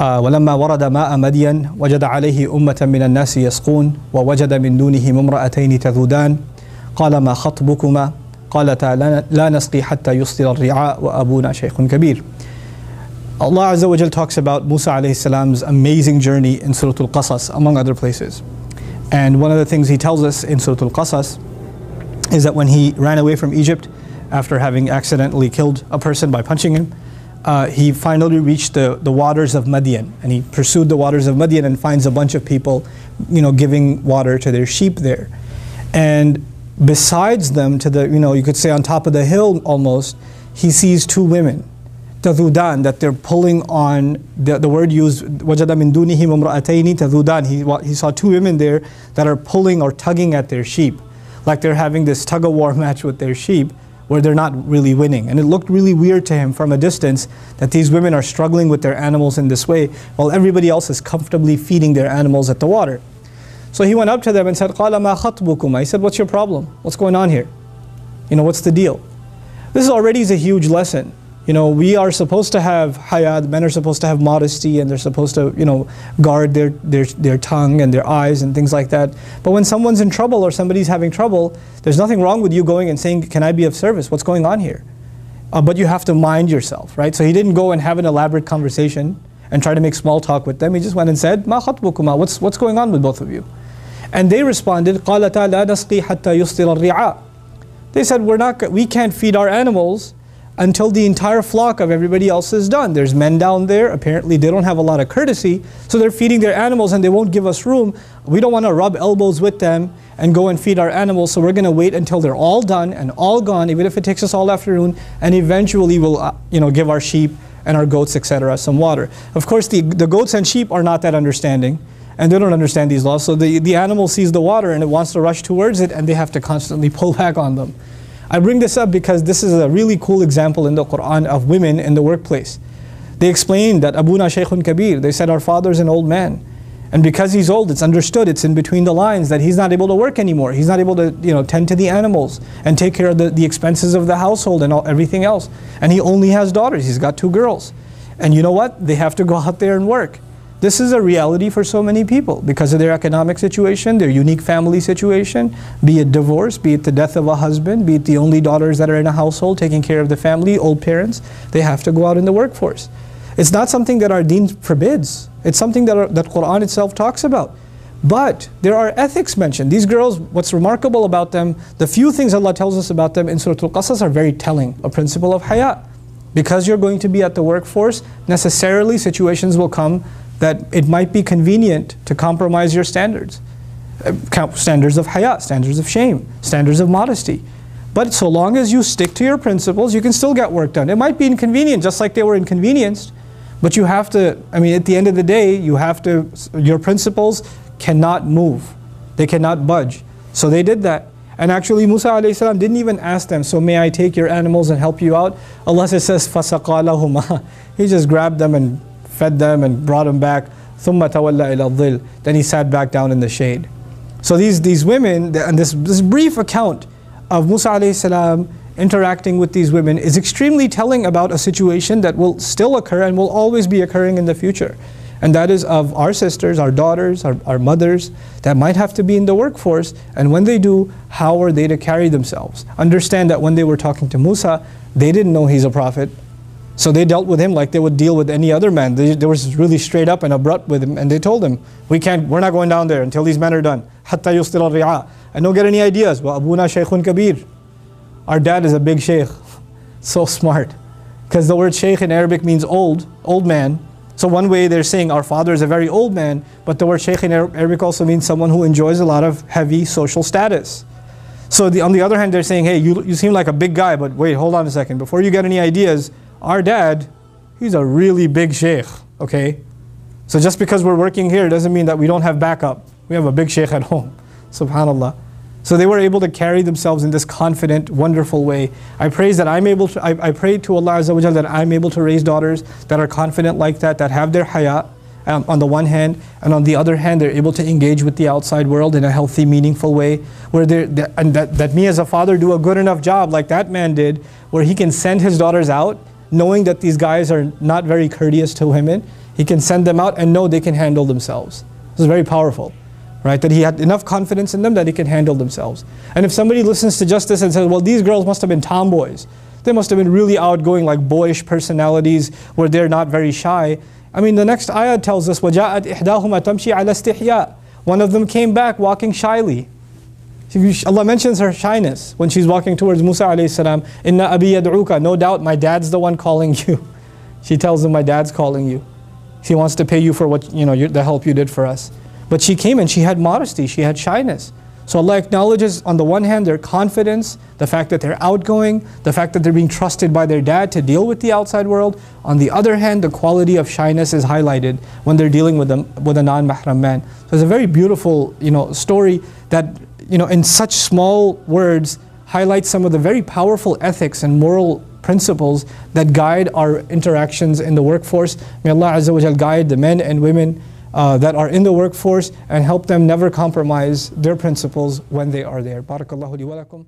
ولما ورد ماء مدين وجد عليه أمة من الناس يسقون ووجد من دونهم امرأتين تذودان قال ما خطبكما قالتا لا نسقي حتى يصدر الرعاء وأبونا شيخ كبير. Allah Azza wa Jal talks about Musa alayhi salam's amazing journey in Surah Al-Qasas, among other places. And one of the things he tells us in Surah Al-Qasas is that when he ran away from Egypt after having accidentally killed a person by punching him, he finally reached the waters of Madian, and he pursued the waters of Madian and finds a bunch of people, giving water to their sheep there. And besides them, to the, you could say on top of the hill almost, he sees two women, tazudan, that they're pulling on, the word used, وَجَدَ مِن دُونِهِمْ امْرَأَتَيْنِ تَذُودَانِ. He saw two women there that are pulling or tugging at their sheep, like they're having this tug-of-war match with their sheep, where they're not really winning. And it looked really weird to him from a distance that these women are struggling with their animals in this way, while everybody else is comfortably feeding their animals at the water. So he went up to them and said, قَالَ مَا خَطْبُكُمَا. He said, what's your problem? What's going on here? What's the deal? This already is a huge lesson. We are supposed to have hayat, men are supposed to have modesty, and they're supposed to, guard their tongue and their eyes and things like that. But when someone's in trouble or somebody's having trouble, there's nothing wrong with you going and saying, can I be of service? What's going on here? But you have to mind yourself, right? So he didn't go and have an elaborate conversation and try to make small talk with them. He just went and said, مَا خَطْبُكُمَا. What's going on with both of you? And they responded, قَالَتَا لَا نَسْقِي حَتَّى يُصْدِرَ الرِّعَاء. They said, we can't feed our animals until the entire flock of everybody else is done. There's men down there, apparently they don't have a lot of courtesy, so they're feeding their animals and they won't give us room. We don't want to rub elbows with them and go and feed our animals, so we're going to wait until they're all done and all gone, even if it takes us all afternoon, and eventually we'll give our sheep and our goats, etc., some water. Of course, the goats and sheep are not that understanding, and they don't understand these laws, so the animal sees the water and it wants to rush towards it, and they have to constantly pull back on them. I bring this up because this is a really cool example in the Quran of women in the workplace. They explained that Abuna Shaykhun Kabir, they said our father's an old man. And because he's old, it's understood, it's in between the lines that he's not able to work anymore. He's not able to tend to the animals and take care of the expenses of the household and everything else. And he only has daughters, he's got two girls. And you know what? They have to go out there and work. This is a reality for so many people because of their economic situation, their unique family situation, be it divorce, be it the death of a husband, be it the only daughters that are in a household taking care of the family, old parents. They have to go out in the workforce. It's not something that our deen forbids. It's something that Quran itself talks about. But there are ethics mentioned. These girls, what's remarkable about them, the few things Allah tells us about them in Surah Al-Qasas are very telling. A principle of hayat. Because you're going to be at the workforce, necessarily situations will come that it might be convenient to compromise your standards. Standards of hayat, standards of shame, standards of modesty. But so long as you stick to your principles, you can still get work done. It might be inconvenient, just like they were inconvenienced, but you have to, at the end of the day, your principles cannot move. They cannot budge. So they did that. And actually Musa alayhi salam didn't even ask them, so may I take your animals and help you out? Allah says, فَسَقَى لَهُمَا. He just grabbed them and fed them and brought them back. ثُمَّ تَوَلَّى إِلَى الظِّلِّ. Then he sat back down in the shade. So these women, and this brief account of Musa alayhi salam interacting with these women is extremely telling about a situation that will still occur and will always be occurring in the future. And that is of our sisters, our daughters, our mothers that might have to be in the workforce, and when they do, how are they to carry themselves? Understand that when they were talking to Musa, they didn't know he's a prophet. So they dealt with him like they would deal with any other man. They were really straight up and abrupt with him, and they told him, we're not going down there until these men are done. حَتَّى يُصْدِرَ الرِّعَاء. And don't get any ideas. وَأَبُونَا شَيْخٌ كَبِيرٌ. Our dad is a big sheikh. So smart. Because the word sheikh in Arabic means old man. So one way they're saying our father is a very old man, but the word sheikh in Arabic also means someone who enjoys a lot of heavy social status. So on the other hand, they're saying, hey, you seem like a big guy, but wait, hold on a second. Before you get any ideas, our dad, he's a really big sheikh, okay? So just because we're working here doesn't mean that we don't have backup. We have a big sheikh at home, subhanallah. So they were able to carry themselves in this confident, wonderful way. I pray to Allah Azza wa Jal that I'm able to raise daughters that are confident like that have their hayat on the one hand, and on the other hand they're able to engage with the outside world in a healthy, meaningful way, where that me as a father do a good enough job like that man did, where he can send his daughters out knowing that these guys are not very courteous to women. He can send them out and know they can handle themselves. This is very powerful, right? That he had enough confidence in them that they can handle themselves. And if somebody listens to just this and says, well, these girls must have been tomboys. They must have been really outgoing, like boyish personalities where they're not very shy. I mean, the next ayah tells us, وَجَاءَتْ إِحْدَاهُمَا تَمْشِي عَلَى اسْتِحْيَاءٍ. One of them came back walking shyly. Allah mentions her shyness when she's walking towards Musa alayhi salam. Inna abi yad'uka. No doubt my dad's the one calling you. She tells him, my dad's calling you. He wants to pay you for what, the help you did for us. But she came and she had modesty, she had shyness. So Allah acknowledges on the one hand their confidence, the fact that they're outgoing, the fact that they're being trusted by their dad to deal with the outside world. On the other hand, the quality of shyness is highlighted when they're dealing with a non-mahram man. So it's a very beautiful story that in such small words highlights some of the very powerful ethics and moral principles that guide our interactions in the workforce. May Allah Azza wa Jal guide the men and women that are in the workforce and help them never compromise their principles when they are there. Barakallahu li wa lakum.